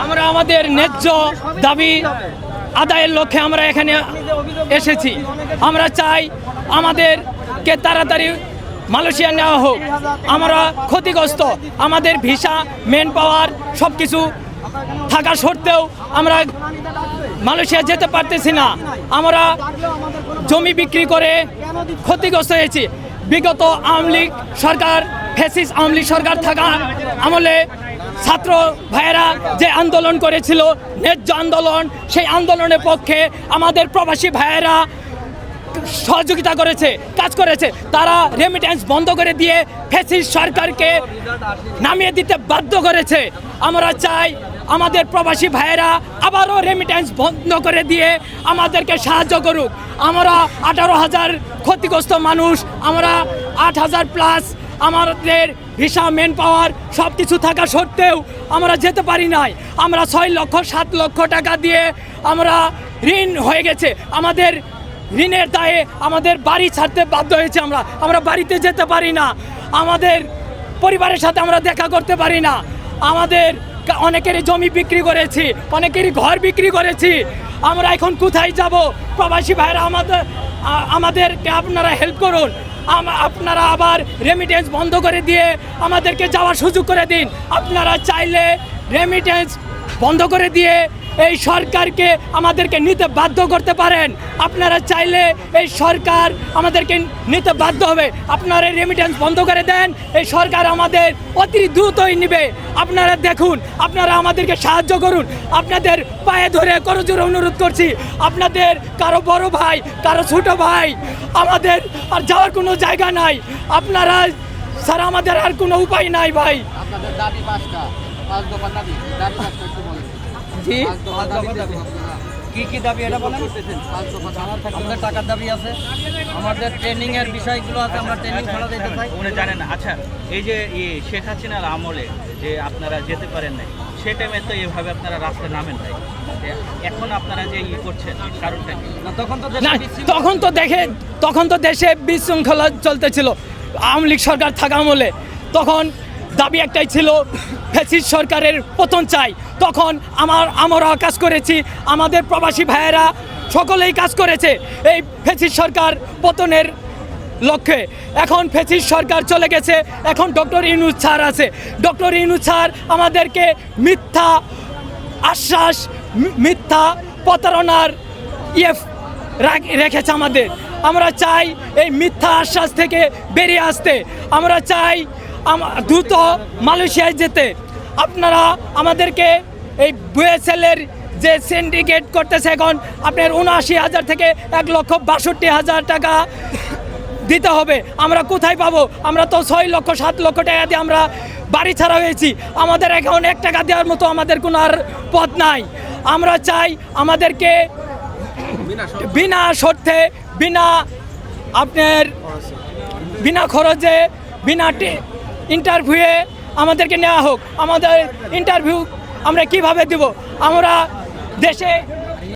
আমরা আমাদের ন্যায্য দাবি আদায়ের লক্ষ্যে আমরা এখানে এসেছি। আমরা চাই আমাদেরকে তাড়াতাড়ি মালয়েশিয়া নেওয়া হোক। আমরা ক্ষতিগ্রস্ত, আমাদের ভিসা, মেন পাওয়ার সব কিছু থাকা সত্ত্বেও আমরা মালয়েশিয়া যেতে পারতেছি না। আমরা জমি বিক্রি করে ক্ষতিগ্রস্ত হয়েছি। বিগত আওয়ামী লীগ সরকার, ফ্যাসিস্ট আওয়ামী লীগ সরকার থাকা আমলে ছাত্র ভাইয়েরা যে আন্দোলন করেছিল, ন্যায্য আন্দোলন, সেই আন্দোলনের পক্ষে আমাদের প্রবাসী ভাইয়েরা সহযোগিতা করেছে, কাজ করেছে। তারা রেমিটেন্স বন্ধ করে দিয়ে ফ্যাসিস্ট সরকারকে নামিয়ে দিতে বাধ্য করেছে। আমরা চাই আমাদের প্রবাসী ভাইয়েরা আবারও রেমিটেন্স বন্ধ করে দিয়ে আমাদেরকে সাহায্য করুক। আমরা 18,000 ক্ষতিগ্রস্ত মানুষ, আমরা 8,000 প্লাস আমাদের ভিসা, মেন পাওয়ার সব কিছু থাকা সত্ত্বেও আমরা যেতে পারি নাই। আমরা 6 লক্ষ 7 লক্ষ টাকা দিয়ে আমরা ঋণ হয়ে গেছে। আমাদের ঋণের দায়ে আমাদের বাড়ি ছাড়তে বাধ্য হয়েছে। আমরা বাড়িতে যেতে পারি না, আমাদের পরিবারের সাথে আমরা দেখা করতে পারি না। আমাদের অনেকেরই জমি বিক্রি করেছি, অনেকেরই ঘর বিক্রি করেছি। আমরা এখন কোথায় যাব? প্রবাসী ভাইরা আমাদেরকে আপনারা হেল্প করুন। আপনারা আবার রেমিটেন্স বন্ধ করে দিয়ে আমাদেরকে যাওয়ার সুযোগ করে দিন। আপনারা চাইলে রেমিটেন্স বন্ধ করে দিয়ে এই সরকারকে আমাদেরকে নিতে বাধ্য করতে পারেন। আপনারা চাইলে এই সরকার আমাদেরকে নিতে বাধ্য হবে। আপনারা রেমিটেন্স বন্ধ করে দেন, এই সরকার আমাদের অতি দ্রুতই নেবে। আপনারা দেখুন, আপনারা আমাদেরকে সাহায্য করুন। আপনাদের পায়ে ধরে করজোড়ে অনুরোধ করছি। আপনাদের কারো বড় ভাই, কারো ছোট ভাই, আমাদের আর যাওয়ার কোনো জায়গা নাই। আপনারা স্যার, আমাদের আর কোনো উপায় নাই ভাই। আপনাদের দাবি 5টা, 5 দফা দাবি, দাবি 5টা একটু বলেন। জি, কি দাবি এটা বলেন? আমাদের টাকার দাবি আছে, আমাদের ট্রেনিং এর বিষয়গুলো আছে, আমরা ট্রেনিং ছাড়া দিতে চাই। উনি জানেন না। আচ্ছা, এই যে শেখ হাসিনার আমলে যে আপনারা যেতে পারেন নাই, সে টাইমে তো এইভাবে আপনারা রাস্তায় নামেন নাই। এখন আপনারা যে করছেন কারণটা কি? তখন তো দেশে বিশৃঙ্খলা চলতেছিল আওয়ামী লীগ সরকার থাকা আমলে। তখন দাবি একটাই ছিল, ফ্যাসিস্ট সরকারের পতন চাই। তখন আমরা কাজ করেছি, আমাদের প্রবাসী ভাইয়েরা সকলেই কাজ করেছে এই ফ্যাসিস্ট সরকার পতনের লক্ষ্যে। এখন ফ্যাসিস্ট সরকার চলে গেছে, এখন ডক্টর ইউনূস স্যার আছে। ডক্টর ইউনূস স্যার আমাদেরকে মিথ্যা আশ্বাস, মিথ্যা প্রতারণার রেখেছে আমাদের। আমরা চাই এই মিথ্যা আশ্বাস থেকে বেরিয়ে আসতে। আমরা চাই দ্রুত মালয়েশিয়ায় যেতে। আপনারা আমাদেরকে এই বুয়েসেলের যে সিন্ডিকেট করতেছে, এখন আপনার 79,000 থেকে 1,62,000 টাকা দিতে হবে। আমরা কোথায় পাবো? আমরা তো 6 লক্ষ 7 লক্ষ টাকা দিয়ে আমরা বাড়ি ছাড়া হয়েছি। আমাদের এখন 1 টাকা দেওয়ার মতো আমাদের কোনো আর পথ নাই। আমরা চাই আমাদেরকে বিনা শর্তে, বিনা খরচে, বিনা ইন্টারভিউয়ে আমাদেরকে নেওয়া হোক। আমাদের ইন্টারভিউ আমরা কিভাবে দেব? আমরা দেশে